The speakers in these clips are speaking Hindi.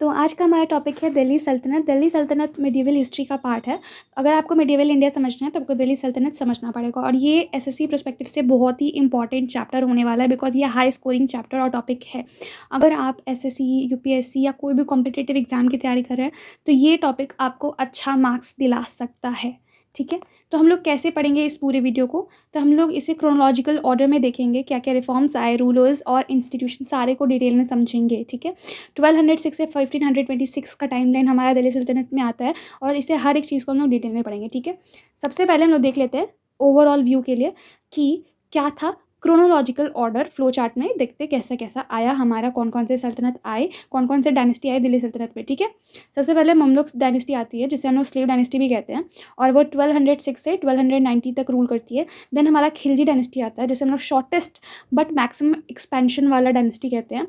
तो आज का हमारा टॉपिक है दिल्ली सल्तनत। दिल्ली सल्तनत मिडिवल हिस्ट्री का पार्ट है। अगर आपको मिडिवल इंडिया समझना है तो आपको दिल्ली सल्तनत समझना पड़ेगा, और ये एसएससी पर्सपेक्टिव से बहुत ही इंपॉर्टेंट चैप्टर होने वाला है, बिकॉज ये हाई स्कोरिंग चैप्टर और टॉपिक है। अगर आप एसएससी, यूपीएससी या कोई भी कॉम्पिटिटिव एग्जाम की तैयारी कर रहे हैं तो ये टॉपिक आपको अच्छा मार्क्स दिला सकता है। ठीक है, तो हम लोग कैसे पढ़ेंगे इस पूरे वीडियो को? तो हम लोग इसे क्रोनोलॉजिकल ऑर्डर में देखेंगे, क्या क्या रिफॉर्म्स आए, रूलर्स और इंस्टीट्यूशन सारे को डिटेल में समझेंगे। ठीक है, 1206 से 1526 का टाइमलाइन हमारा दिल्ली सल्तनत में आता है, और इसे हर एक चीज़ को हम लोग डिटेल में पढ़ेंगे। ठीक है, सबसे पहले हम लोग देख लेते हैं ओवरऑल व्यू के लिए कि क्या था क्रोनोलॉजिकल ऑर्डर। फ्लो चार्ट में देखते कैसा कैसा आया हमारा, कौन कौन से सल्तनत आए, कौन कौन से डायनेस्टी आए दिल्ली सल्तनत में। ठीक है, सबसे पहले ममलुक डायनेस्टी आती है, जिसे हम लोग स्लेव डायनेस्टी भी कहते हैं, और वो 1206 से 1290 तक रूल करती है। देन हमारा खिलजी डायनेस्टी आता है, जिसे हम लोग शॉर्टेस्ट बट मैक्सिमम एक्सपेंशन वाला डायनेस्टी कहते हैं,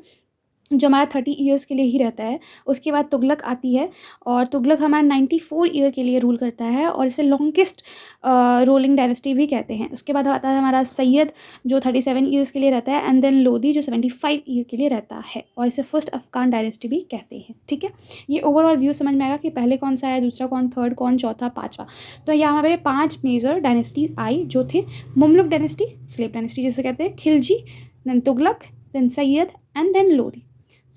जो हमारा 30 ईयर्स के लिए ही रहता है। उसके बाद तुगलक आती है, और तुगलक हमारा 94 ईयर के लिए रूल करता है, और इसे लॉन्गेस्ट रूलिंग डायनेस्टी भी कहते हैं। उसके बाद आता है हमारा सैयद, जो 37 ईयर्स के लिए रहता है, एंड देन लोधी, जो 75 ईयर के लिए रहता है, और इसे फर्स्ट अफगान डायनेस्टी भी कहते हैं। ठीक है, ये ओवरऑल व्यू समझ में आएगा कि पहले कौन सा है, दूसरा कौन, थर्ड कौन, चौथा, पाँचवा। तो यहाँ पे 5 मेजर डायनेस्टीज आई, जो थे मुमलुक डायनेस्टी, स्लेव डायनेस्टी जिसे कहते हैं, Khilji, then Tughlaq, then Sayyid, and then Lodi.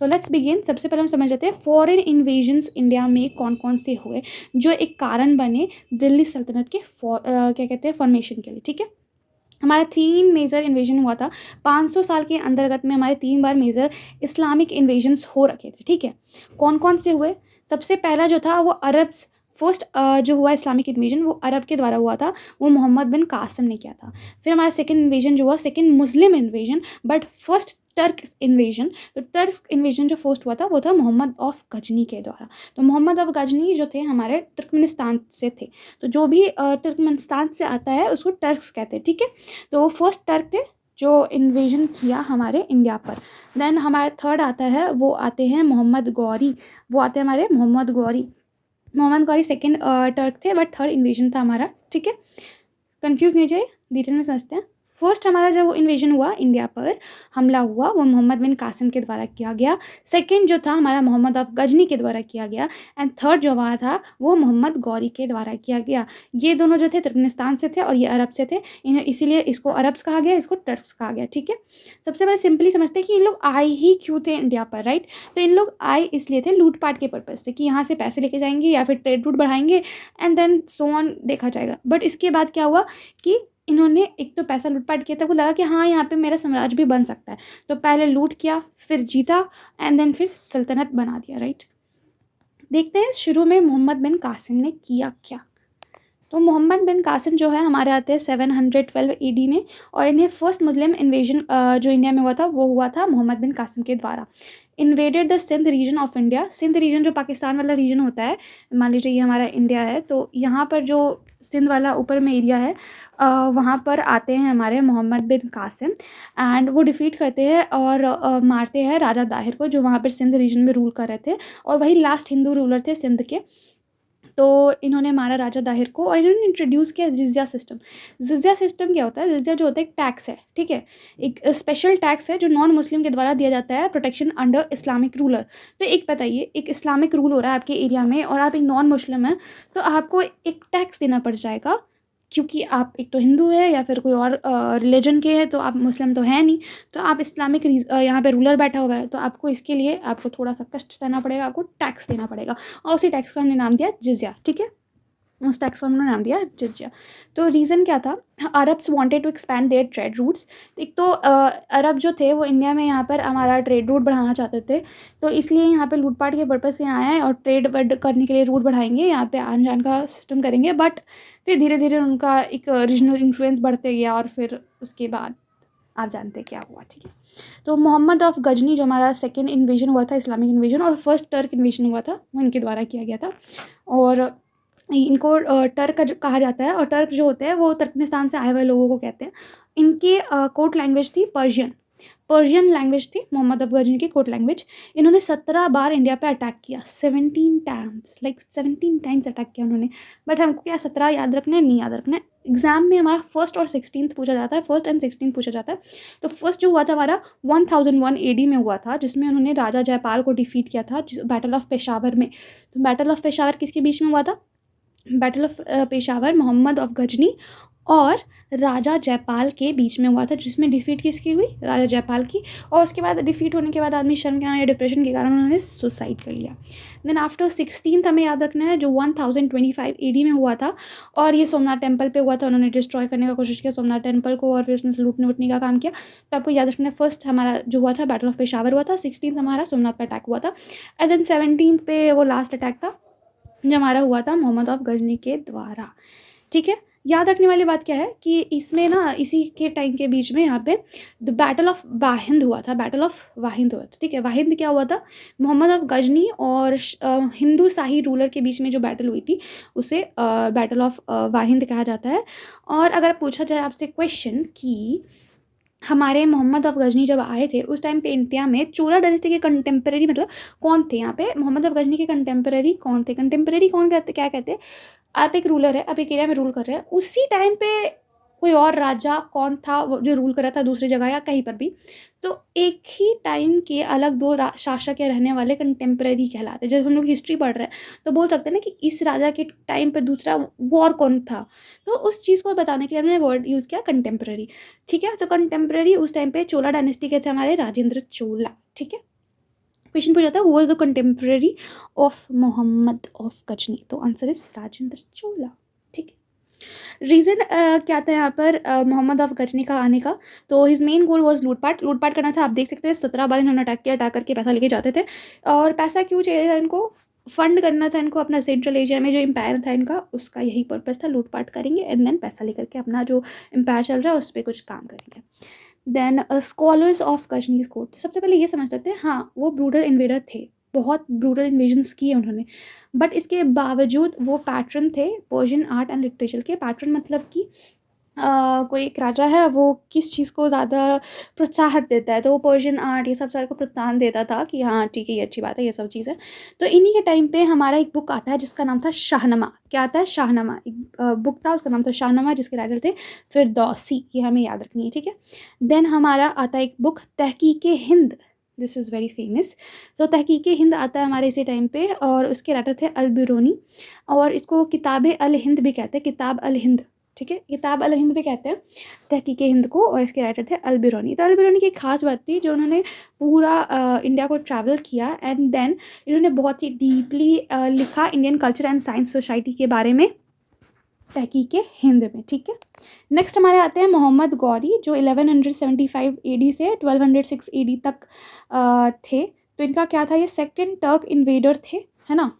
So let's begin. सबसे पहले हम समझ लेते हैं फॉरेन इन्वेजन्स इंडिया में कौन कौन से हुए, जो एक कारण बने दिल्ली सल्तनत के क्या कहते हैं, फॉर्मेशन के लिए। ठीक है, हमारा 3 मेजर इन्वेजन हुआ था 500 साल के अंतर्गत में। हमारे 3 बार मेजर इस्लामिक इन्वेजन्स हो रखे थे। ठीक है, कौन कौन से हुए? सबसे पहला जो था वो अरब्स, फर्स्ट जो हुआ इस्लामिक इन्वेजन वो अरब के द्वारा हुआ था, वो मोहम्मद बिन कासिम ने किया था। फिर हमारा सेकंड इन्वेजन जो हुआ, second Muslim invasion, but first Turk invasion. तो टर्क इन्वेजन जो फर्स्ट हुआ था वो था मोहम्मद ऑफ गजनी के द्वारा। तो मोहम्मद ऑफ गजनी जो थे हमारे तुर्कमेनिस्तान से थे, तो जो भी तुर्कमेनिस्तान से आता है उसको टर्क्स कहते हैं। ठीक है, तो वो फर्स्ट टर्क थे जो इन्वेजन किया हमारे इंडिया पर। देन हमारे थर्ड आता है, वो आते हैं मोहम्मद गौरी, वो आते हैं हमारे मोहम्मद गौरी। मोहम्मद गौरी सेकंड टर्क थे, बट थर्ड इन्वेजन था हमारा। ठीक है, कंफ्यूज नहीं जाइए, डिटेल में समझते हैं। फर्स्ट हमारा जब वो इन्वेजन हुआ, इंडिया पर हमला हुआ, वो मोहम्मद बिन कासिम के द्वारा किया गया। सेकंड जो था हमारा मोहम्मद ऑफ गजनी के द्वारा किया गया, एंड थर्ड जो हुआ था वो मोहम्मद गौरी के द्वारा किया गया। ये दोनों जो थे तुर्कमेनिस्तान से थे और ये अरब से थे, इन्हें इसीलिए इसको अरब्स कहा गया, इसको टर्क्स कहा गया। ठीक है, सबसे पहले सिंपली समझते हैं कि इन लोग आए ही क्यों थे इंडिया पर, राइट? तो इन लोग आए इसलिए थे लूटपाट के पर्पज़ से, कि यहाँ से पैसे लेके जाएंगे या फिर ट्रेड रूट बढ़ाएंगे, एंड देन सो ऑन देखा जाएगा। बट इसके बाद क्या हुआ कि इन्होंने एक तो पैसा लूटपाट किया था, को लगा कि हाँ यहाँ पे मेरा साम्राज्य भी बन सकता है, तो पहले लूट किया, फिर जीता, एंड देन फिर सल्तनत बना दिया, राइट? देखते हैं शुरू में मोहम्मद बिन कासिम ने किया क्या। तो मोहम्मद बिन कासिम जो है हमारे आते हैं 712 AD में, और इन्हें फर्स्ट मुस्लिम इन्वेजन जो इंडिया में हुआ था वो हुआ था मोहम्मद बिन कासिम के द्वारा। Invaded the Sindh region of India. Sindh region जो पाकिस्तान वाला रीजन होता है, मान लीजिए ये हमारा इंडिया है, तो यहाँ पर जो सिंध वाला ऊपर में एरिया है, वहाँ पर आते हैं हमारे मोहम्मद बिन कासिम, एंड वो डिफीट करते हैं और मारते हैं राजा दाहिर को, जो वहाँ पर सिंध रीजन में रूल कर रहे थे, और वही लास्ट हिंदू रूलर थे सिंध के। तो इन्होंने मारा राजा दाहिर को, और इन्होंने इंट्रोड्यूस किया जिज़िया सिस्टम। जिज़िया सिस्टम क्या होता है? जिज़िया जो होता है एक टैक्स है, ठीक है, एक स्पेशल टैक्स है जो नॉन मुस्लिम के द्वारा दिया जाता है, प्रोटेक्शन अंडर इस्लामिक रूलर। तो एक बताइए, एक इस्लामिक रूल हो रहा है आपके एरिया में और आप एक नॉन मुस्लिम हैं, तो आपको एक टैक्स देना पड़ जाएगा, क्योंकि आप एक तो हिंदू है या फिर कोई और रिलीजन के हैं, तो आप मुस्लिम तो है नहीं, तो आप इस्लामिक यहाँ पे रूलर बैठा हुआ है, तो आपको इसके लिए आपको थोड़ा सा कष्ट सहना पड़ेगा, आपको टैक्स देना पड़ेगा, और उसी टैक्स को हमने नाम दिया जिज़िया। ठीक है, उस टैक्स को हमने नाम दिया जिज़िया। तो रीज़न क्या था? Arabs wanted to expand their trade routes. एक तो अरब जो थे वो इंडिया में यहाँ पर हमारा ट्रेड रूट बढ़ाना चाहते थे, तो इसलिए यहाँ पे लूटपाट के पर्पज़ से यहाँ आए और ट्रेड वर्ड करने के लिए रूट बढ़ाएंगे, यहाँ पे आन जान का सिस्टम करेंगे। बट फिर धीरे धीरे उनका एक रीजनल इन्फ्लुएंस बढ़ते गया, और फिर उसके बाद आप जानते क्या हुआ। ठीक है, तो मोहम्मद ऑफ गजनी जो हमारा सेकेंड इन्वेजन हुआ था, इस्लामिक इन्वेजन, और फर्स्ट टर्क इन्वेजन हुआ था, वो इनके द्वारा किया गया था। और इनको टर्क कहा जाता है, और टर्क जो होते हैं वो तुर्कमेनिस्तान से आए हुए लोगों को कहते हैं। इनकी कोर्ट लैंग्वेज थी पर्शियन, पर्शियन लैंग्वेज थी मोहम्मद अफ गजनी की कोर्ट लैंग्वेज। इन्होंने 17 बार इंडिया पे अटैक किया, 17 टाइम्स, लाइक 17 टाइम्स अटैक किया उन्होंने। बट हमको क्या 17 याद रखना है? नहीं याद रखना है, एग्जाम में हमारा फर्स्ट और 16th पूछा जाता है, फर्स्ट एंड 16th पूछा जाता है। तो फर्स्ट जो हुआ था हमारा 1001 AD में हुआ था, जिसमें उन्होंने राजा जयपाल को डिफीट किया था बैटल ऑफ पेशावर में। तो बैटल ऑफ पेशावर किसके बीच में हुआ था? Battle of Peshawar Mohammad of Ghazni और राजा जयपाल के बीच में हुआ था, जिसमें डिफीट किसकी हुई? राजा जयपाल की। और उसके बाद डिफीट होने के बाद आदमी शर्म के या डिप्रेशन के कारण उन्होंने सुसाइड कर लिया। देन आफ्टर 16th हमें याद रखना है, जो 1025 AD में हुआ था, और ये सोमनाथ टेम्पल पे हुआ था। उन्होंने डिस्ट्रॉय करने का कोशिश किया सोमनाथ टेम्पल को, और फिर उसने लूटने वूटने का काम किया। तो आपको याद रखना है, फर्स्ट हमारा जो हुआ था बैटल ऑफ पेशावर हुआ था, 16th हमारा सोमनाथ पर अटैक हुआ था, एंड देन 17th पे वो लास्ट अटैक था जो हमारा हुआ था मोहम्मद ऑफ गजनी के द्वारा। ठीक है, याद रखने वाली बात क्या है कि इसमें ना इसी के टाइम के बीच में यहाँ पे द बैटल ऑफ वाहिंद हुआ था, बैटल ऑफ वाहिंद हुआ था। ठीक है, वाहिंद क्या हुआ था? मोहम्मद ऑफ गजनी और हिंदू शाही रूलर के बीच में जो बैटल हुई थी उसे बैटल ऑफ वाहिंद कहा जाता है। और अगर पूछा जाए आपसे क्वेश्चन कि हमारे मोहम्मद ऑफ गजनी जब आए थे उस टाइम पे इंडिया में चोला डायनेस्टी के कंटेम्प्रेरी मतलब कौन थे? यहाँ पे मोहम्मद ऑफ गजनी के कंटेम्प्रेरी कौन थे? कंटेम्प्रेरी कौन कहते, क्या कहते हैं? आप एक रूलर है, आप एक एरिया में रूल कर रहे हैं, उसी टाइम पे कोई और राजा कौन था जो रूल कर रहा था दूसरी जगह या कहीं पर भी, तो एक ही टाइम के अलग दो शासक या रहने वाले कंटेम्प्रेरी कहलाते हैं। जब हम लोग हिस्ट्री पढ़ रहे हैं तो बोल सकते हैं ना कि इस राजा के टाइम पे दूसरा वॉर कौन था, तो उस चीज़ को बताने के लिए हमने वर्ड यूज़ किया कंटेम्प्रेरी। ठीक है, तो कंटेम्प्रेरी उस टाइम पे चोला डायनेस्टी के थे हमारे राजेंद्र चोला। ठीक है, क्वेश्चन पूछा था who was the contemporary of Mohammad of Ghazni, तो आंसर इज राजेंद्र चोला। ठीक है, रीज़न क्या था यहाँ पर मोहम्मद ऑफ गजनी का आने का? तो हिज मेन गोल वॉज लूटपाट करना था। आप देख सकते हैं 17 बार इन्होंने अटैक करके पैसा लेके जाते थे। और पैसा क्यों चाहिए था इनको? फंड करना था इनको अपना सेंट्रल एशिया में जो एम्पायर था इनका, उसका यही पर्पज़ था, लूटपाट करेंगे एंड देन पैसा लेकर के अपना जो एम्पायर चल रहा है उस पर कुछ काम करेंगे। देन स्कॉलर्स ऑफ गजनीज कोर्ट, सबसे पहले ये समझ सकते हैं, हाँ वो ब्रूटल इन्वेडर थे, बहुत ब्रूटल इन्वेजन्स किए उन्होंने, बट इसके बावजूद वो पैट्रन थे पर्शियन आर्ट एंड लिटरेचर के। पैट्रन मतलब कि कोई एक राजा है, वो किस चीज़ को ज़्यादा प्रोत्साहन देता है, तो वो पर्शियन आर्ट ये सब सारे को प्रोत्साहन देता था कि हाँ ठीक है ये अच्छी बात है, ये सब चीज़ है। तो इन्हीं के टाइम पे हमारा एक बुक आता है जिसका नाम था शाहनामा। क्या आता है? शाहनामा। एक बुक था उसका नाम था शाहनामा, जिसके राइटर थे फिरदौसी, ये हमें याद रखनी है। ठीक है, देन हमारा आता है एक बुक तहकीक Hind, this is very famous. तो तहकीक हिंद आता है हमारे इसी टाइम पे, और उसके राइटर थे अल-बिरूनी, और इसको किताब अल हिंद भी कहते हैं, किताब अल हिंद। ठीक है, किताब अल हिंद भी कहते हैं तहकीक हिंद को, और इसके राइटर थे अल-बिरूनी। तो अल-बिरूनी की एक खास बात थी जो उन्होंने पूरा इंडिया को ट्रैवल किया एंड देन इन्होंने बहुत ही डीपली लिखा Indian culture and science society के बारे में तहकीक हिंद में। ठीक है, नेक्स्ट हमारे आते हैं मोहम्मद गौरी, जो 1175 AD से 1206 AD तक थे। तो इनका क्या था? ये सेकंड टर्क इन्वेडर थे, है ना,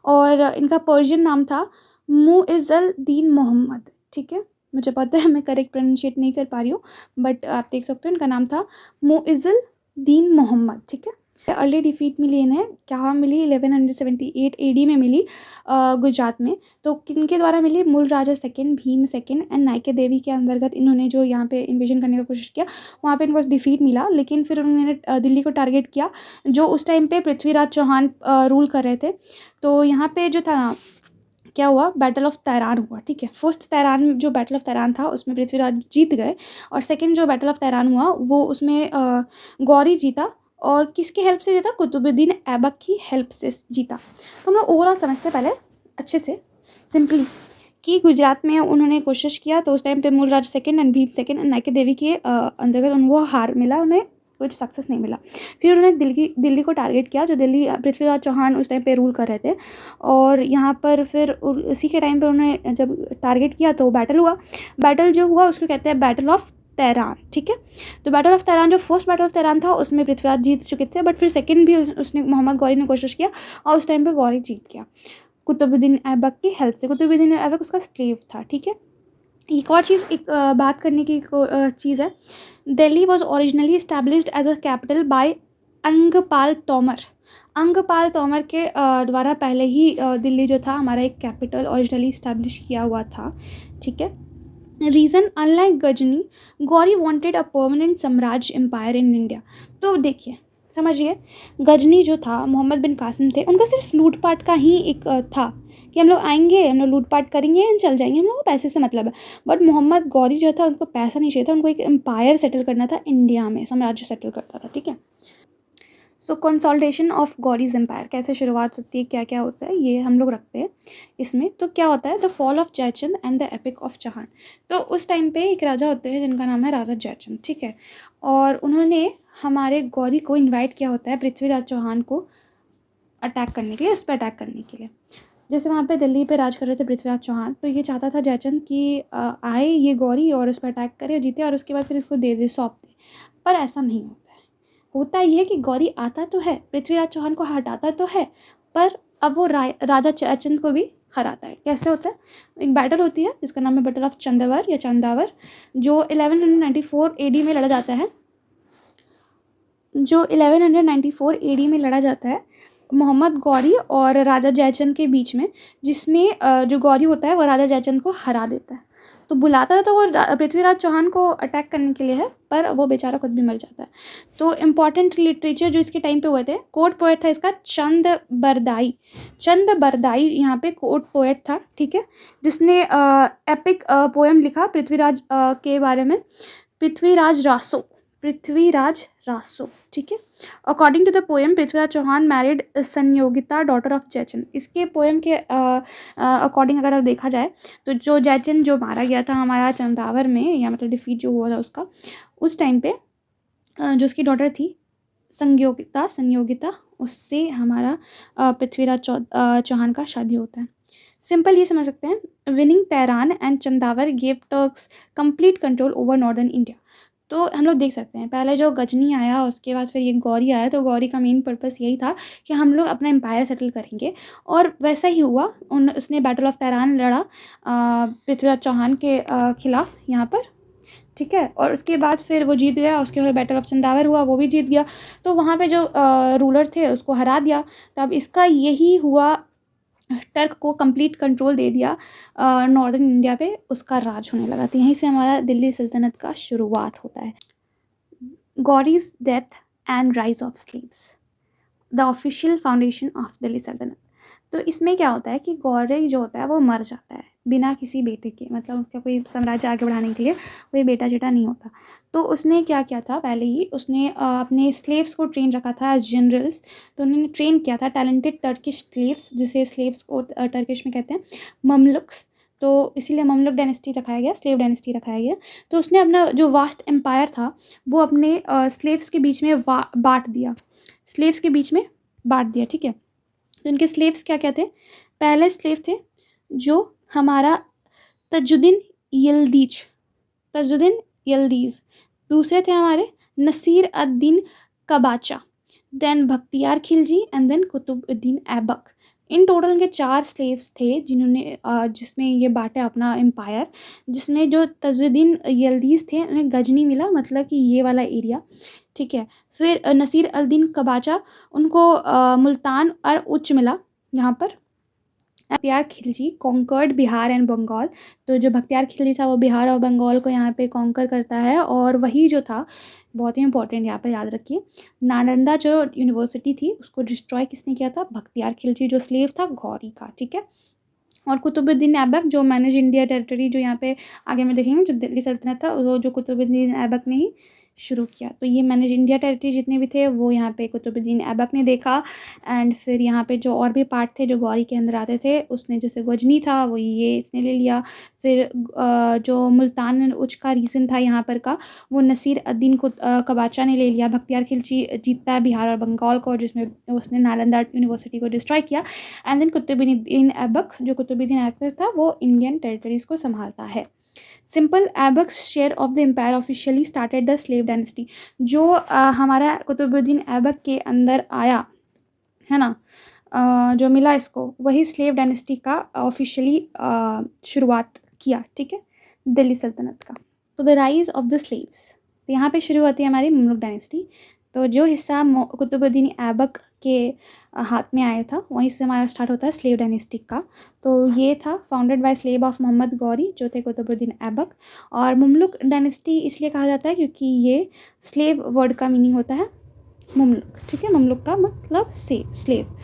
और इनका पर्शियन नाम था मुइज़्ज़ल दीन मोहम्मद। ठीक है, मुझे पता है मैं करेक्ट प्रोनाउंशिएट नहीं कर पा रही हूँ, बट आप देख सकते हो इनका नाम था मुइज़्ज़ल दीन मोहम्मद। ठीक है, अर्ली डिफीट मिली इन्हें, क्या मिली? 1178 AD में मिली गुजरात में। तो किनके द्वारा मिली? Mula Raja second, Bhima second and Naiki Devi के अंतर्गत इन्होंने जो यहाँ पे इन्वेजन करने का कोशिश किया, वहाँ पे इनको डिफीट मिला। लेकिन फिर उन्होंने दिल्ली को टारगेट किया, जो उस टाइम पे पृथ्वीराज चौहान रूल कर रहे थे। तो यहाँ पे जो था ना, क्या हुआ? बैटल ऑफ तैरान हुआ। ठीक है, फर्स्ट तैरान जो बैटल ऑफ तैरान था उसमें पृथ्वीराज जीत गए, और सेकंड जो बैटल ऑफ तैरान हुआ वो उसमें गौरी जीता, और किसकी हेल्प से जीता? कुतुबुद्दीन ऐबक की हेल्प से जीता। तो हम लोग ओवरऑल समझते पहले अच्छे से सिंपली कि गुजरात में उन्होंने कोशिश किया, तो उस टाइम पे Mularaj second and Bhima second and Naiki Devi के अंतर्गत उनको हार मिला, उन्हें कुछ सक्सेस नहीं मिला। फिर उन्होंने दिल्ली को टारगेट किया, जो दिल्ली पृथ्वीराज चौहान उस टाइम पे रूल कर रहे थे, और यहाँ पर फिर उसी के टाइम पे उन्होंने जब टारगेट किया तो बैटल हुआ। बैटल जो हुआ उसको कहते हैं बैटल ऑफ तैरान। ठीक है, तो बैटल ऑफ तैरान जो फर्स्ट बैटल ऑफ तैरान था उसमें पृथ्वीराज जीत चुके थे, बट फिर सेकंड भी उसने मोहम्मद गौरी ने कोशिश किया, और उस टाइम पे गौरी जीत गया कुतुबुद्दीन ऐबक की हेल्प से। कुतुबुद्दीन ऐबक उसका स्लेव था। ठीक है, एक और चीज़, एक बात करने की चीज़ है, Delhi was originally established as a capital by Angpal Tomar. Angpal Tomar के द्वारा पहले ही दिल्ली जो था हमारा एक कैपिटल ओरिजिनली इस्टेब्लिश किया हुआ था। ठीक है, reason, unlike Ghazni, Ghori wanted a permanent साम्राज्य एम्पायर इन इंडिया। तो देखिए समझिए, गजनी जो था, मोहम्मद बिन कासिम थे, उनका सिर्फ लूटपाट का ही एक था कि हम लोग आएंगे, हम लोग लूटपाट करेंगे एंड चल जाएंगे, हम लोग को पैसे से मतलब है। बट मोहम्मद गौरी जो था, उनको पैसा नहीं चाहिए था, उनको एक एम्पायर सेटल करना था इंडिया में, साम्राज्य सेटल करता था, ठीक है। सो कंसोलिडेशन ऑफ गौरीज एम्पायर कैसे शुरुआत होती है, क्या क्या होता है, ये हम लोग रखते हैं इसमें। तो क्या होता है, the fall of Jaichand and the epic of Chauhan. तो उस टाइम पे एक राजा होते हैं जिनका नाम है राजा जयचंद, ठीक है। और उन्होंने हमारे गौरी को इन्वाइट किया होता है पृथ्वीराज चौहान को अटैक करने के लिए, उस पर अटैक करने के लिए। जैसे वहाँ पे दिल्ली पे राज कर रहे थे पृथ्वीराज चौहान, तो ये चाहता था जयचंद कि आए ये गौरी और उस पर अटैक करे और जीते, और उसके बाद फिर इसको दे दे, सौंप दे। पर ऐसा नहीं होता है। होता ये है कि गौरी आता तो है, पृथ्वीराज चौहान को हटाता तो है, पर अब वो राजा जयचंद को भी हराता है। कैसे होता है, एक बैटल होती है जिसका नाम है बैटल ऑफ चंदावर या चंदावर, जो 1194 एडी में लड़ा जाता है, जो 1194 एडी में लड़ा जाता है मोहम्मद गौरी और राजा जयचंद के बीच में, जिसमें जो गौरी होता है वो राजा जयचंद को हरा देता है। तो बुलाता तो वो पृथ्वीराज चौहान को अटैक करने के लिए है, पर वो बेचारा खुद भी मर जाता है। तो इम्पॉर्टेंट लिटरेचर जो इसके टाइम पे हुए थे, कोर्ट पोएट था इसका चंद बरदाई। चंद बरदाई यहाँ पे कोर्ट पोएट था, ठीक है, जिसने एपिक पोएम लिखा पृथ्वीराज के बारे में, पृथ्वीराज रासो, ठीक है। According to the poem, Prithviraj Chauhan married Sanyogita daughter of Jaichand. इसके पोएम के अकॉर्डिंग अगर देखा जाए तो जो जयचंद जो मारा गया था हमारा चंदावर में, या मतलब डिफीट जो हुआ था उसका, उस टाइम पे जो उसकी डॉटर थी संयोगिता, उससे हमारा पृथ्वीराज चौहान का शादी होता है। सिंपल ये समझ सकते हैं, winning Tarain and Chandawar gave Turks complete control over northern India. तो हम लोग देख सकते हैं, पहले जो गजनी आया, उसके बाद फिर ये गौरी आया, तो गौरी का मेन पर्पस यही था कि हम लोग अपना एम्पायर सेटल करेंगे, और वैसा ही हुआ। उसने बैटल ऑफ तेहरान लड़ा पृथ्वीराज चौहान के खिलाफ यहाँ पर, ठीक है। और उसके बाद फिर वो जीत गया, उसके बाद बैटल ऑफ चंदावर हुआ, वो भी जीत गया। तो वहाँ पे जो रूलर थे उसको हरा दिया। तब इसका यही हुआ, टर्क को कंप्लीट कंट्रोल दे दिया नॉर्दर्न इंडिया पे, उसका राज होने लगा। तो यहीं से हमारा दिल्ली सल्तनत का शुरुआत होता है। गौरीज death and rise of sleeves, the official foundation of Delhi सल्तनत। तो इसमें क्या होता है कि गौरी जो होता है वो मर जाता है बिना किसी बेटे के, मतलब उसका कोई साम्राज्य आगे बढ़ाने के लिए कोई बेटा जेटा नहीं होता। तो उसने क्या किया था, पहले ही उसने अपने स्लेव्स को ट्रेन रखा था एज जनरल्स। तो उन्होंने ट्रेन किया था टैलेंटेड टर्किश स्लेव्स, जिसे स्लेव्स को टर्किश में कहते हैं ममलुक्स। तो इसीलिए ममलुक डायनेस्टी रखाया गया, स्लेव डायनेस्टी रखाया गया। तो उसने अपना जो वास्ट एम्पायर था वो अपने स्लेव्स के बीच में बांट दिया, स्लेव्स के बीच में बांट दिया, ठीक है। तो इनके स्लेव्स क्या क्या थे, पहले स्लेव थे जो हमारा तजुद्दीन यल्दीज, दूसरे थे हमारे Nasir ad-Din Qabacha, then Bakhtiyar Khilji and then Qutubuddin Aibak. इन टोटल के 4 स्लेव्स थे जिन्होंने जिसमें ये बांटा अपना एम्पायर, जिसमें जो तजुद्दीन यल्दीज थे उन्हें गजनी मिला, मतलब कि ये वाला एरिया, ठीक है। फिर नसीर अद-दीन कबाचा, उनको मुल्तान और उच्च मिला यहाँ पर। Bakhtiyar Khilji conquered Bihar and Bengal. तो जो बख्तियार खिलजी था वो बिहार और बंगाल को यहाँ पे कॉन्कर करता है। और वही जो था, बहुत ही इंपॉर्टेंट यहाँ पर याद रखिए, नालंदा जो यूनिवर्सिटी थी उसको डिस्ट्रॉय किसने किया था, बख्तियार खिलजी, जो स्लेव था गौरी का, ठीक है। और कुतुबुद्दीन ऐबक जो मैनेज इंडिया टेरिटरी, जो यहाँ पे आगे में देखेंगे जो दिल्ली सल्तनत था, वो जो कुतुबुद्दीन ऐबक ने ही शुरू किया। तो ये मैनेज इंडिया टेरिटरी जितने भी थे वो यहाँ पे कुतुबुद्दीन ऐबक ने देखा। एंड फिर यहाँ पे जो और भी पार्ट थे जो गौरी के अंदर आते थे, उसने जैसे गजनी था वो ये इसने ले लिया। फिर जो मुल्तान उच्च का रीजन था यहाँ पर का, वो नसीर अद-दीन कबाचा ने ले लिया। बख्तियार खिलजी जीतता है बिहार और बंगाल को, जिसमें उसने नालंदा यूनिवर्सिटी को डिस्ट्रॉय किया। एंड देन कुतुबुद्दीन ऐबक, जो कुतुबुद्दीन ऐबक था, वो इंडियन टेरिटरीज को संभालता है। Simple Aibak's share of the empire officially started the slave dynasty. जो हमारा कुतुबुद्दीन ऐबक के अंदर आया है ना, जो मिला इसको, वही स्लेव डायनेस्टी का ऑफिशियली शुरुआत किया, ठीक है, दिल्ली सल्तनत का। तो the rise of the slaves, तो यहाँ पे शुरू होती है हमारी ममलुक डायनेस्टी। तो जो हिस्सा कुतुबुद्दीन ऐबक के हाथ में आया था, वहीं से हमारा स्टार्ट होता है स्लेव डायनेस्टी का। तो ये था founded by slave of Mohammad Ghori, जो थे कुतुबुद्दीन ऐबक। और ममलुक डायनेस्टी इसलिए कहा जाता है क्योंकि ये स्लेव वर्ड का मीनिंग होता है ममलुक, ठीक है। ममलुक का मतलब स्लेव।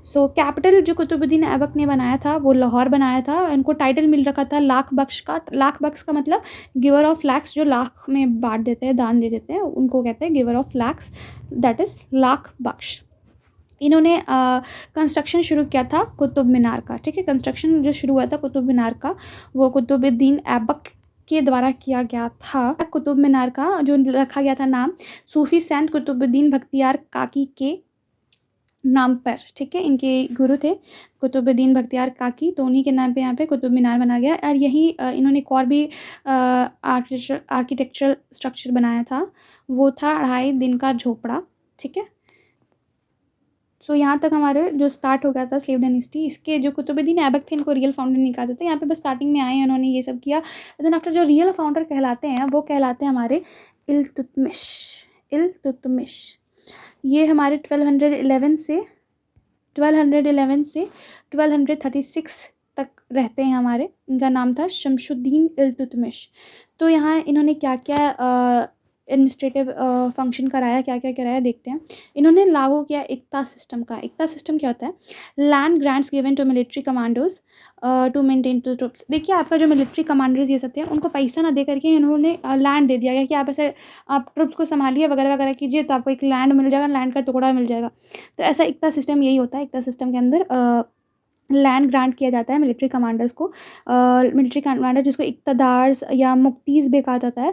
सो कैपिटल जो कुतुबुद्दीन ऐबक ने बनाया था वो लाहौर बनाया था। इनको टाइटल मिल रखा था लाख बख्श का। लाख बख्श का मतलब गिवर ऑफ लैक्स, जो लाख में बांट देते हैं, दान दे देते हैं, उनको कहते हैं giver of lakhs, that is Lakh Bakhsh. इन्होंने कंस्ट्रक्शन शुरू किया था कुतुब मीनार का, ठीक है। कंस्ट्रक्शन जो शुरू हुआ था कुतुब मीनार का वो कुतुबुद्दीन ऐबक के द्वारा किया गया था। कुतुब मीनार का जो रखा गया था नाम सूफी संत कुतुबुद्दीन बख्तियार काकी के नाम पर, ठीक है। इनके गुरु थे कुतुबुद्दीन बख्तियार काकी, तो उन्हीं के नाम पे यहाँ पे कुतुब मीनार बना गया। और यही इन्होंने एक और भी आर्किटेक्चरल स्ट्रक्चर बनाया था, वो था 2.5 दिन का झोपड़ा, ठीक है। सो यहाँ तक हमारे जो स्टार्ट हो गया था स्लेव डायनेस्टी। इसके जो कुतुबुद्दीन ऐबक थे इनको रियल फाउंडर नहीं कहा जाता, यहाँ पे बस स्टार्टिंग में आए हैं, उन्होंने ये सब किया। देन आफ्टर जो रियल फाउंडर कहलाते हैं वो कहलाते हैं हमारे इल्तुतमिश। इल्तुतमिश ये हमारे 1211 से 1236 तक रहते हैं हमारे। इनका नाम था शमशुद्दीन इल्तुतमिश। तो यहाँ इन्होंने क्या क्या एडमिनिस्ट्रेटिव फंक्शन कराया, क्या क्या कराया देखते हैं। इन्होंने लागू किया इक्ता सिस्टम का। इक्ता सिस्टम क्या होता है? Land grants given to military commanders to maintain to troops. देखिए आपका जो मिलिट्री कमांडर्स ये सब थे उनको पैसा ना दे करके इन्होंने लैंड दे दिया गया कि आप ऐसे आप ट्रुप्स को संभालिए वगैरह वगैरह कीजिए तो आपको एक लैंड मिल जाएगा, लैंड का टुकड़ा मिल जाएगा। तो ऐसा इक्ता सिस्टम यही होता है। इक्ता सिस्टम के अंदर लैंड ग्रांट किया जाता है मिलिट्री कमांडर्स को। मिलिट्री कमांडर जिसको इक़्तदार्स या मुक्तीज़ भी कहा जाता है।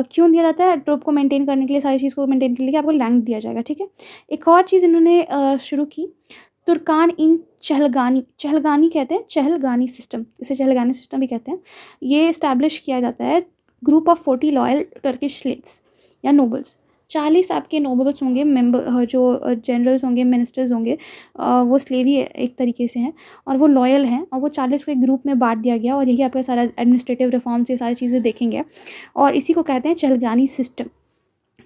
क्यों दिया जाता है? ट्रुप को मेंटेन करने के लिए, सारी चीज़ को मेंटेन करने के लिए आपको लैंड दिया जाएगा, ठीक है। एक और चीज़ इन्होंने शुरू की, तुर्कान इन चहलगानी। चहलगानी कहते हैं, चहलगानी सिस्टम, इसे चहलगानी सिस्टम भी कहते हैं। ये इस्टेब्लिश किया जाता है group of 40 loyal Turkish slaves या नोबल्स। 40 आपके नोबल्स होंगे, मेंबर जो जनरल्स होंगे, मिनिस्टर्स होंगे, वो स्लेव ही एक तरीके से हैं और वो लॉयल हैं, और वो 40 को एक ग्रुप में बांट दिया गया। और यही आपका सारा एडमिनिस्ट्रेटिव रिफॉर्म्स, ये सारी चीज़ें देखेंगे और इसी को कहते हैं चहलगानी सिस्टम,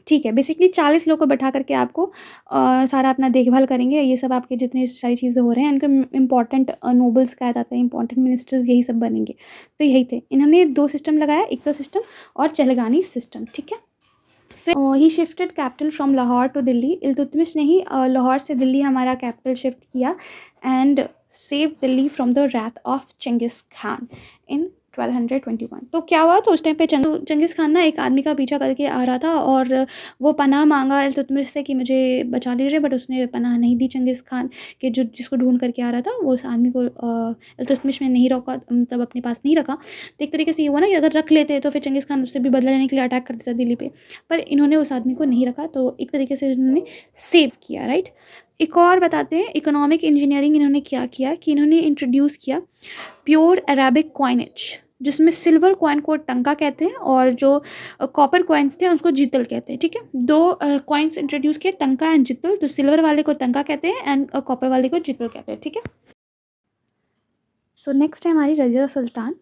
ठीक है। बेसिकली 40 लोग को बैठा करके आपको सारा अपना देखभाल करेंगे। ये सब आपके जितनी सारी चीज़ें हो रहे हैं इनको इंपॉर्टेंट नोबल्स कहा जाता है, इंपॉर्टेंट मिनिस्टर्स यही सब बनेंगे। तो यही थे, इन्होंने 2 सिस्टम लगाया, एक तो सिस्टम और चहलगानी सिस्टम, ठीक है। फिर he shifted capital from Lahore to Delhi. Iltutmish ने ही लाहौर से दिल्ली हमारा कैपिटल शिफ्ट किया and save Delhi from the wrath of Genghis Khan in 1221। तो क्या हुआ, तो उस टाइम पे चंगिस खान ना एक आदमी का पीछा करके आ रहा था और वो पनाह मांगा इल्तुतमिश से कि मुझे बचा लीजिए, बट उसने पनाह नहीं दी चंगिस खान के जो जिसको ढूंढ करके आ रहा था। वो उस आदमी को इल्तुतमिश में नहीं रोका, मतलब अपने पास नहीं रखा। तो एक तरीके से ये हुआ ना कि अगर रख लेते तो फिर चंगिस खान उससे भी बदला लेने के लिए अटैक कर देता दिल्ली पे, पर इन्होंने उस आदमी को नहीं रखा, तो एक तरीके से इन्होंने सेव किया, राइट। एक और बताते हैं, इकोनॉमिक इंजीनियरिंग इन्होंने क्या किया कि इन्होंने इंट्रोड्यूस किया प्योर अरेबिक कॉइनेज, जिसमें सिल्वर कॉइन को टंका कहते हैं और जो कॉपर कॉइन्स थे उसको जितल कहते हैं, ठीक है। 2 कॉइन्स इंट्रोड्यूस किए, टंका एंड जितल। तो सिल्वर वाले को टंका कहते हैं एंड कॉपर वाले को जितल कहते हैं, ठीक है। सो नेक्स्ट है हमारी रज़िया सुल्तान,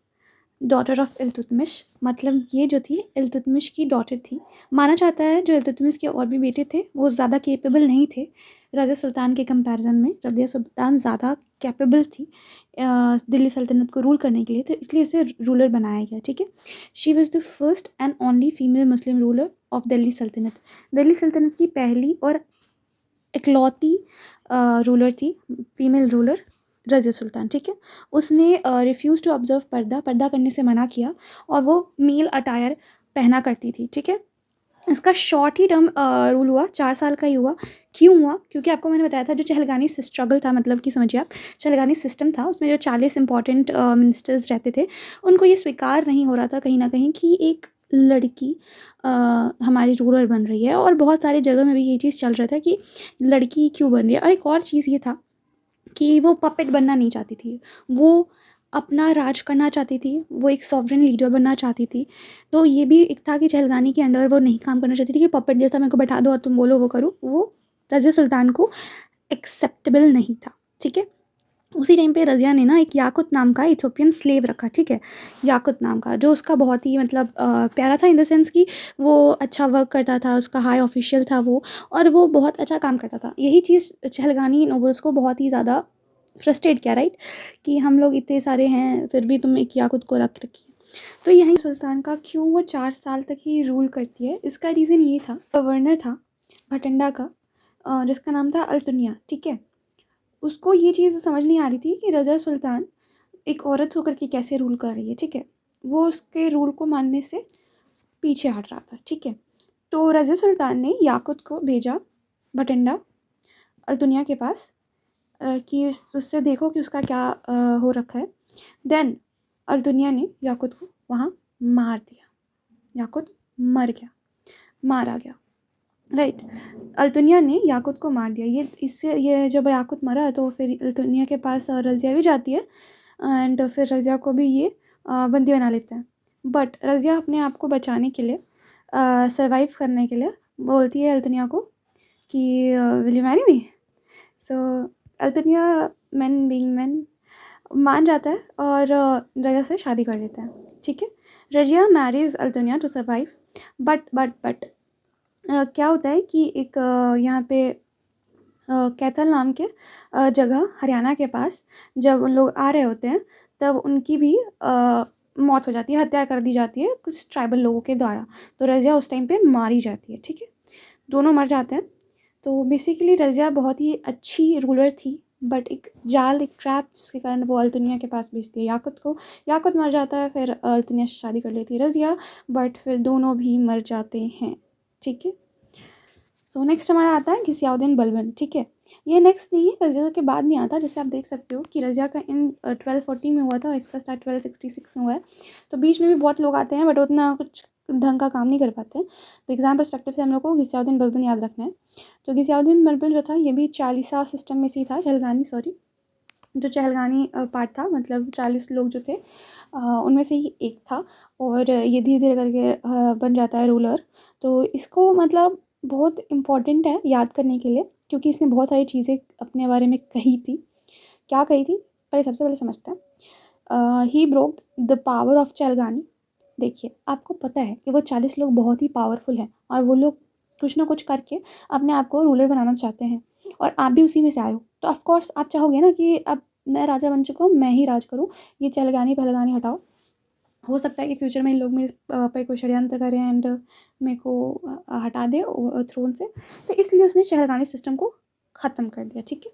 डॉटर ऑफ इल्तुतमिश। मतलब ये जो थी इल्तुतमिश की डॉटर थी। माना जाता है जो इल्तुतमिश के और भी बेटे थे वो ज़्यादा कैपेबल नहीं थे रज़िया सुल्तान के कंपैरिजन में। रज़िया सुल्तान ज़्यादा कैपेबल थी दिल्ली सल्तनत को रूल करने के लिए, तो इसलिए इसे रूलर बनाया गया, ठीक है। She was the first and only female Muslim ruler of Delhi सल्तनत। दिल्ली सल्तनत की पहली और इकलौती रूलर थी, फीमेल रूलर, रज़िया सुल्तान, ठीक है। उसने रिफ्यूज़ टू ऑब्जर्व पर्दा करने से मना किया और वो मेल अटायर पहना करती थी, ठीक है। इसका शॉर्ट ही टर्म रूल हुआ, 4 साल का ही हुआ। क्यों हुआ? क्योंकि आपको मैंने बताया था जो चहलगानी स्ट्रगल था, मतलब कि समझिए आप, चहलगानी सिस्टम था, उसमें जो 40 इंपॉर्टेंट मिनिस्टर्स रहते थे उनको ये स्वीकार नहीं हो रहा था कहीं ना कहीं कि एक लड़की हमारी रूलर बन रही है। और बहुत सारी जगह में भी ये चीज़ चल रहा था कि लड़की क्यों बन रही है। और एक और चीज़ ये था कि वो पपेट बनना नहीं चाहती थी, वो अपना राज करना चाहती थी, वो एक सॉवरेन लीडर बनना चाहती थी। तो ये भी एक था कि चहलगानी के अंडर वो नहीं काम करना चाहती थी कि पपेट जैसा मेरे को बैठा दो और तुम बोलो वो करूँ। वो रज़िया सुल्तान को एक्सेप्टेबल नहीं था, ठीक है। उसी टाइम पे रज़िया ने ना एक याकुत नाम का इथोपियन स्लेव रखा, ठीक है। याकुत नाम का, जो उसका बहुत ही मतलब प्यारा था इन द सेंस कि वो अच्छा वर्क करता था, उसका हाई ऑफिशियल था वो, और वो बहुत अच्छा काम करता था। यही चीज़ चहलगानी नोबल्स को बहुत ही ज़्यादा फ्रस्ट्रेट किया, राइट, कि हम लोग इतने सारे हैं फिर भी तुम एक याकुत को रख रखी है। तो यही सुल्तान का क्यों वो 4 साल तक ही रूल करती है, इसका रीज़न ये था, गवर्नर था भटंडा का, जिसका नाम था अल्तुनिया, ठीक है। उसको ये चीज़ समझ नहीं आ रही थी कि रज़िया सुल्तान एक औरत होकर के कैसे रूल कर रही है, ठीक है। वो उसके रूल को मानने से पीछे हट रहा था, ठीक है। तो रज़िया सुल्तान ने याकूत को भेजा भटिंडा अल्तुनिया के पास कि उससे देखो कि उसका क्या हो रखा है। देन अल्तुनिया ने याकूत को वहाँ मार दिया, याकूत मर गया, मारा गया, राइट। अल्तुनिया ने याकूत को मार दिया। ये जब याकूत मरा तो फिर अल्तुनिया के पास रज़िया भी जाती है एंड फिर रज़िया को भी ये बंदी बना लेते हैं। बट रज़िया अपने आप को बचाने के लिए, सर्वाइव करने के लिए बोलती है अल्तुनिया को कि will you marry me. So Altunia, man being man, मान जाता है और रज़िया से शादी कर लेता है, ठीक है। Razia marries Altunia to survive. But क्या होता है कि एक यहाँ पे कैथल नाम के जगह हरियाणा के पास जब उन लोग आ रहे होते हैं तब उनकी भी मौत हो जाती है, हत्या कर दी जाती है कुछ ट्राइबल लोगों के द्वारा। तो रज़िया उस टाइम पे मारी जाती है, ठीक है। दोनों मर जाते हैं। तो बेसिकली रज़िया बहुत ही अच्छी रूलर थी, बट एक जाल, एक ट्रैप जिसके कारण वो अल्तुनिया के पास भेजती है याकूत को। याकूत मर जाता है, फिर अल्तुनिया से शादी कर लेती है रज़िया, बट फिर दोनों भी मर जाते हैं, ठीक है। सो नेक्स्ट हमारा आता है घिसियाउद्दीन बलबन, ठीक है। ये नेक्स्ट नहीं है, रज़िया के बाद नहीं आता। जैसे आप देख सकते हो कि रज़िया का इन 1240 में हुआ था और इसका स्टार्ट 1266 में हुआ है। तो बीच में भी बहुत लोग आते हैं बट उतना कुछ ढंग का काम नहीं कर पाते हैं। तो एग्जाम परस्पेक्टिव से हम लोग को घिसियाउद्दीन बलबन याद रखना है। तो घिसियाउद्दीन बलबन जो था ये भी 40 सिस्टम में से ही था, चहलगानी, सॉरी, जो चहलगानी पार्ट था, मतलब 40 लोग जो थे उनमें से ही एक था। और ये धीरे धीरे करके बन जाता है रूलर। तो इसको मतलब बहुत इम्पॉर्टेंट है याद करने के लिए, क्योंकि इसने बहुत सारी चीज़ें अपने बारे में कही थी। क्या कही थी, पहले सबसे पहले समझते हैं। He broke the power of चहलगानी। देखिए, आपको पता है कि वो 40 लोग बहुत ही पावरफुल हैं और वो लोग कुछ ना कुछ करके अपने आप को रूलर बनाना चाहते हैं, और आप भी उसी में से आए हो। तो ऑफ कोर्स आप चाहोगे ना कि अब मैं राजा बन चुका हूँ, मैं ही राज करूँ, ये चहलगानी पहलगानी हटाओ। हो सकता है कि फ्यूचर में इन लोग मेरे पे कोई षड्यंत्र करें एंड मेरे को हटा दे थ्रोन से। तो इसलिए उसने चहलगानी सिस्टम को ख़त्म कर दिया, ठीक है।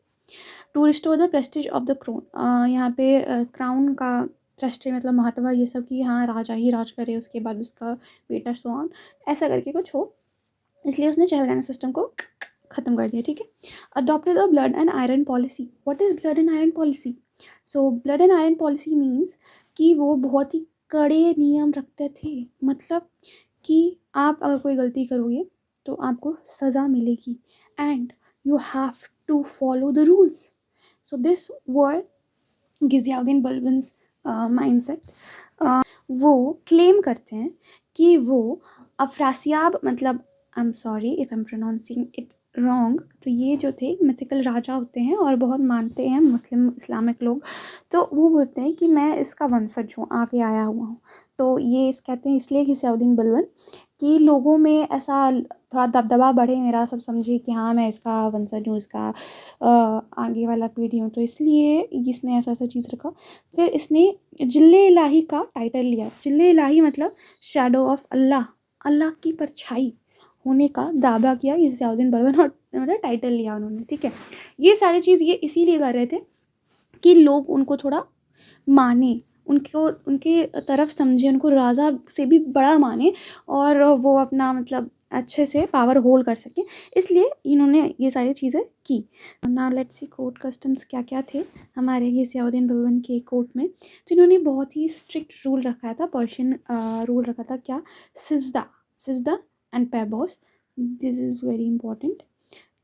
To restore the prestige of the crown, यहाँ पे क्राउन का प्रेस्टीज मतलब महत्व ये सब कि हाँ राजा ही राज करे, उसके बाद उसका बेटा सो ऑन, ऐसा करके कुछ हो, इसलिए उसने चहलगानी सिस्टम को ख़त्म कर दिया, ठीक है। Adopted the blood and iron policy. What is blood and iron policy? So blood and iron policy means कि वो बहुत ही कड़े नियम रखते थे। मतलब कि आप अगर कोई गलती करोगे तो आपको सज़ा मिलेगी and you have to follow the rules. So this was Ghiyasuddin Balban's mindset. वो क्लेम करते हैं कि वो अफरासियाब, मतलब I am sorry if I am pronouncing it wrong, तो ये जो थे मिथिकल राजा होते हैं और बहुत मानते हैं मुस्लिम इस्लामिक लोग। तो वो बोलते हैं कि मैं इसका वंशज हूँ, आगे आया हुआ हूँ। तो ये कहते हैं इसलिए घिसियाउद्दीन बलबन कि लोगों में ऐसा थोड़ा दबदबा बढ़े मेरा, सब समझे कि हाँ मैं इसका वंशज हूँ, इसका आगे वाला पीढ़ी हूँ, तो इसलिए इसने ऐसा ऐसा चीज़ रखा। फिर इसने जिल्ले इलाही का टाइटल लिया। जिल्ले इलाही मतलब शैडो ऑफ अल्लाह, अल्लाह की परछाई होने का दावा किया घिसियाउद्दीन बलबन, और मतलब टाइटल लिया उन्होंने, ठीक है। ये सारी चीज़ ये इसीलिए कर रहे थे कि लोग उनको थोड़ा माने, उनको उनके तरफ समझे, उनको राजा से भी बड़ा माने और वो अपना मतलब अच्छे से पावर होल्ड कर सकें, इसलिए इन्होंने ये सारी चीज़ें की। Now let's see court customs क्या क्या थे हमारे घिसियाउद्दीन बलबन के कोर्ट में। तो इन्होंने बहुत ही स्ट्रिक्ट रूल रखा था, पर्शियन रूल रखा था। क्या? Sijda, sijda and paibos. This is very important.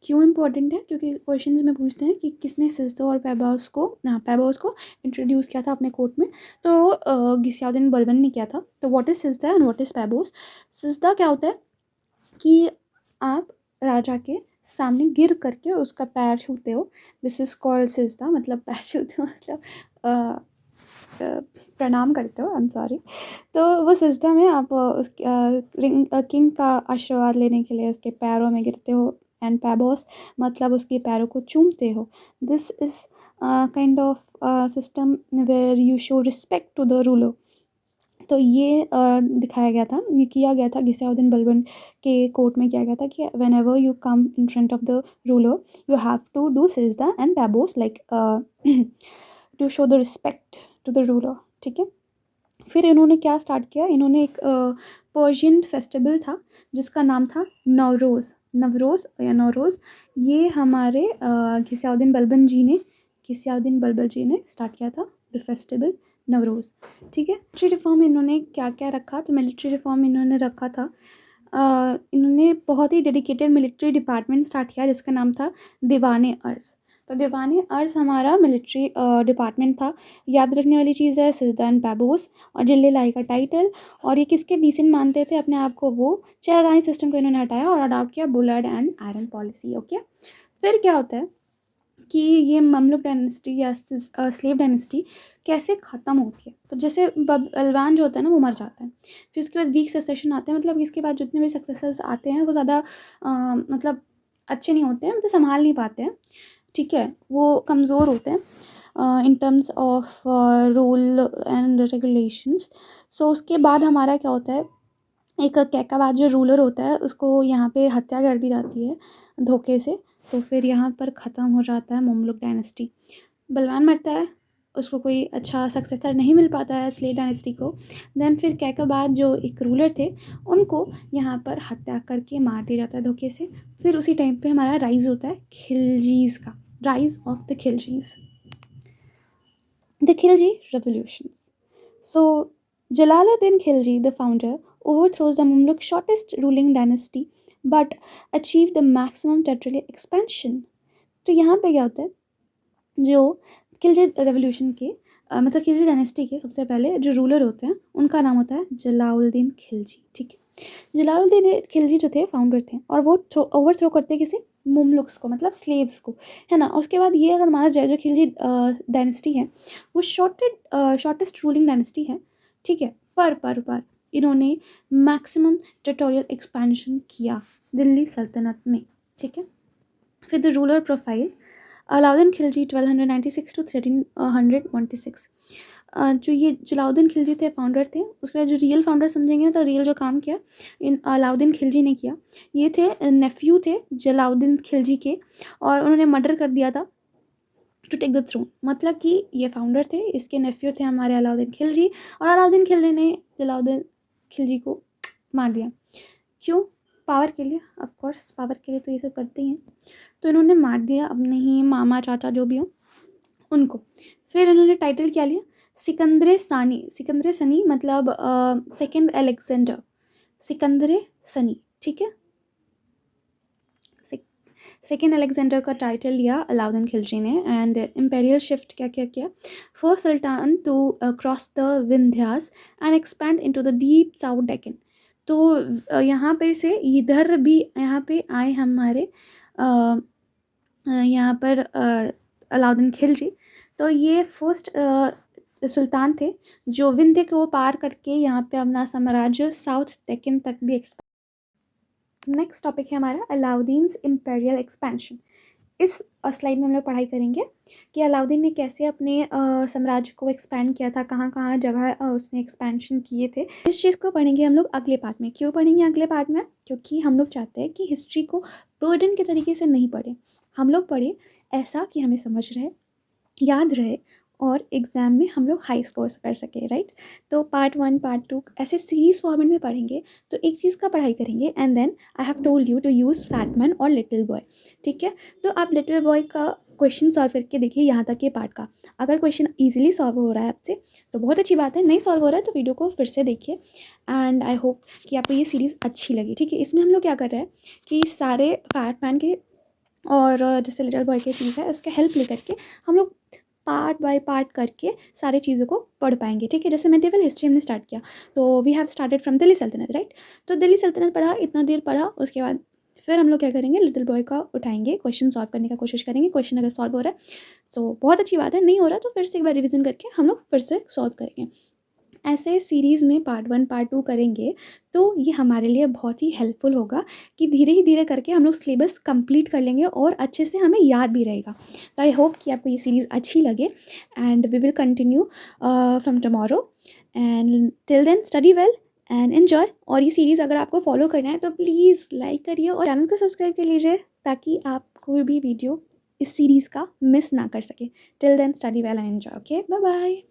क्यों इम्पोर्टेंट है? क्योंकि क्वेश्चंस में पूछते हैं कि किसने सिजदा और पैबोस को इंट्रोड्यूस किया था अपने कोर्ट में। तो घिसियाउद्दीन बलबन ने किया था। तो what is sijda and what is paibos? सिजदा क्या होता है कि आप राजा के सामने गिर करके उसका पैर छूते हो, दिस इज़ कॉल्ड सिजदा। मतलब पैर छूते हो मतलब प्रणाम करते हो, आई एम सॉरी। तो वो सिजदा में आप किंग का आशीर्वाद लेने के लिए उसके पैरों में गिरते हो। एंड पैबोस मतलब उसके पैरों को चूमते हो। This is kind of system where you show respect to the ruler. तो ये दिखाया गया था, ये किया गया था घिसियाउद्दीन बलबन के कोर्ट में किया गया था कि whenever you come in front of the ruler you have to do sijda and paibos like to show the respect to the ruler, ठीक है। फिर इन्होंने क्या स्टार्ट किया, इन्होंने एक पर्शियन फेस्टिवल था जिसका नाम था नवरोज़, नवरोज़ या नौरोज़। ये हमारे घिसियाउद्दीन बलबन जी ने स्टार्ट किया था द फेस्टिवल नवरोज़, ठीक है। मिलिट्री रिफॉर्म इन्होंने क्या क्या रखा, तो मिलिट्री रिफॉर्म इन्होंने रखा था इन्होंने बहुत ही डेडिकेटेड मिलिट्री डिपार्टमेंट स्टार्ट किया जिसका नाम था दीवाने अर्ज़। तो दीवाने अर्ज़ हमारा मिलिट्री डिपार्टमेंट था। याद रखने वाली चीज़ है सिजदान पैबोस और जिले लाई का टाइटल। और ये किसके डिसेंट मानते थे अपने आप को, वो चेगानी सिस्टम को इन्होंने हटाया और अडॉप्ट किया बुलर्ड एंड आयरन पॉलिसी, ओके। फिर क्या होता है कि ये ममलुक डायनेस्टी या स्लेव डायनेस्टी कैसे ख़त्म होती है। तो जैसे बलवान जो होता है ना वो मर जाता है, फिर उसके बाद वीक सक्सेशन आते हैं, मतलब इसके बाद जितने भी सक्सेसर्स आते हैं वो ज़्यादा मतलब अच्छे नहीं होते हैं, मतलब संभाल नहीं पाते हैं, ठीक है, वो कमज़ोर होते हैं in terms of rule and regulations. So उसके बाद हमारा क्या होता है, एक कैकाबाद जो रूलर होता है उसको यहाँ पे हत्या कर दी जाती है धोखे से। तो फिर यहाँ पर ख़त्म हो जाता है ममलुक डायनेस्टी। बलवान मरता है, उसको कोई अच्छा सक्सेसर नहीं मिल पाता है स्लेव डायनेस्टी को। देन फिर कैकाबाद जो एक रूलर थे उनको यहाँ पर हत्या करके मार दिया जाता है धोखे से। फिर उसी टाइम पे हमारा राइज़ होता है खिलजीज़ का, rise of the Khiljis, the Khilji revolutions. So Jalaluddin Khilji, the founder, overthrows the Mamluk shortest ruling dynasty but achieved the maximum territorial expansion. तो यहाँ पे क्या होता है, जो खिलजी रेवोल्यूशन के मतलब खिलजी डायनेस्टी के सबसे पहले जो रूलर होते हैं उनका नाम होता है जलालुद्दीन खिलजी, ठीक है। जलालुद्दीन खिलजी जो थे फाउंडर थे और वो ओवरथ्रो करते किसे, मुमलुक्स को, मतलब स्लेव्स को, है ना। उसके बाद ये अगर माना जाए जो खिलजी डायनेस्टी है वो शॉर्टेस्ट रूलिंग डायनेस्टी है, ठीक है। पर इन्होंने मैक्सिमम टेरिटोरियल एक्सपेंशन किया दिल्ली सल्तनत में, ठीक है। फिर the ruler profile, Alauddin Khilji 1296 to 1326। जो ये जलाउद्दीन खिलजी थे फाउंडर थे, उसके बाद जो रियल फाउंडर समझेंगे ना तो रियल जो काम किया इन अलाउद्दीन खिलजी ने किया। ये थे नेफ्यू थे जलाउद्दीन खिलजी के और उन्होंने मर्डर कर दिया था टू टेक द थ्रोन, मतलब कि ये फाउंडर थे, इसके नेफ्यू थे हमारे अलाउद्दीन खिलजी और अलाउद्दीन खिलजी ने जलाउद्दीन खिलजी को मार दिया। क्यों, पावर के लिए, ऑफ कोर्स पावर के लिए तो ये सब करते ही हैं। तो इन्होंने मार दिया अपने ही मामा चाचा जो भी हो उनको। फिर इन्होंने टाइटल क्या लिया, सिकंदर सानी, सिकंदर सनी मतलब सेकंड अलेक्जेंडर, सिकंदर सनी, ठीक है। सेकेंड अलेक्जेंडर का टाइटल लिया अलाउद्दीन खिलजी ने। एंड इम्पेरियल शिफ्ट क्या क्या किया, first sultan to cross the Vindhyas and expand into the deep south Deccan. तो यहाँ पे से इधर भी यहाँ पे आए हमारे यहाँ पर अलाउद्दीन खिलजी। तो ये फर्स्ट सुल्तान थे जो विंध्य को पार करके यहाँ पे अपना साम्राज्य साउथ डेक्कन तक भी एक्सपेंड। नेक्स्ट टॉपिक है हमारा अलाउद्दीन्स इम्पेरियल एक्सपेंशन। इस स्लाइड में हम लोग पढ़ाई करेंगे कि अलाउद्दीन ने कैसे अपने साम्राज्य को एक्सपैंड किया था, कहाँ कहाँ जगह उसने एक्सपेंशन किए थे। इस चीज़ को पढ़ेंगे हम लोग अगले पार्ट में। क्यों पढ़ेंगे अगले पार्ट में, क्योंकि हम लोग चाहते हैं कि हिस्ट्री को बर्डन के तरीके से नहीं पढ़ें, हम लोग पढ़ें ऐसा कि हमें समझ रहे, याद रहे और एग्ज़ाम में हम लोग हाई स्कोर कर सकें, राइट। तो पार्ट 1 पार्ट 2 ऐसे सीरीज़ फॉर्मेट में पढ़ेंगे तो एक चीज़ का पढ़ाई करेंगे and then I have told you to use fat man और लिटिल बॉय, ठीक है। तो आप लिटिल बॉय का क्वेश्चन सॉल्व करके देखिए यहाँ तक के पार्ट का। अगर क्वेश्चन ईजिली सॉल्व हो रहा है आपसे तो बहुत अच्छी बात है, नहीं सॉल्व हो रहा है तो वीडियो को फिर से देखिए। एंड आई होप कि आपको ये सीरीज़ अच्छी लगी, ठीक है। इसमें हम लोग क्या कर रहे हैं कि सारे फैटमैन के और जैसे लिटिल बॉय की चीज़ है उसका हेल्प लेकर के हम लोग पार्ट बाय पार्ट करके सारी चीज़ों को पढ़ पाएंगे, ठीक है। जैसे मेडिवल हिस्ट्री हमने स्टार्ट किया तो we have started from Delhi Saltanat, right. तो दिल्ली सल्तनत पढ़ा, इतना देर पढ़ा, उसके बाद फिर हम लोग क्या करेंगे, लिटिल बॉय का उठाएंगे, क्वेश्चन सॉल्व करने का कोशिश करेंगे। क्वेश्चन अगर सॉल्व हो रहा है सो बहुत अच्छी बात है, नहीं हो रहा तो फिर से एक बार रिविजन करके हम लोग फिर से सॉल्व करेंगे। ऐसे सीरीज़ में पार्ट 1 पार्ट 2 करेंगे तो ये हमारे लिए बहुत ही हेल्पफुल होगा कि धीरे ही धीरे करके हम लोग सिलेबस कंप्लीट कर लेंगे और अच्छे से हमें याद भी रहेगा। तो आई होप कि आपको ये सीरीज़ अच्छी लगे and we will continue from tomorrow. And till then study well and enjoy. और ये सीरीज़ अगर आपको फॉलो करना है तो प्लीज़ लाइक करिए और चैनल को सब्सक्राइब कर लीजिए ताकि आप कोई भी वीडियो इस सीरीज़ का मिस ना कर सके। Till then study well and enjoy. Okay, bye bye.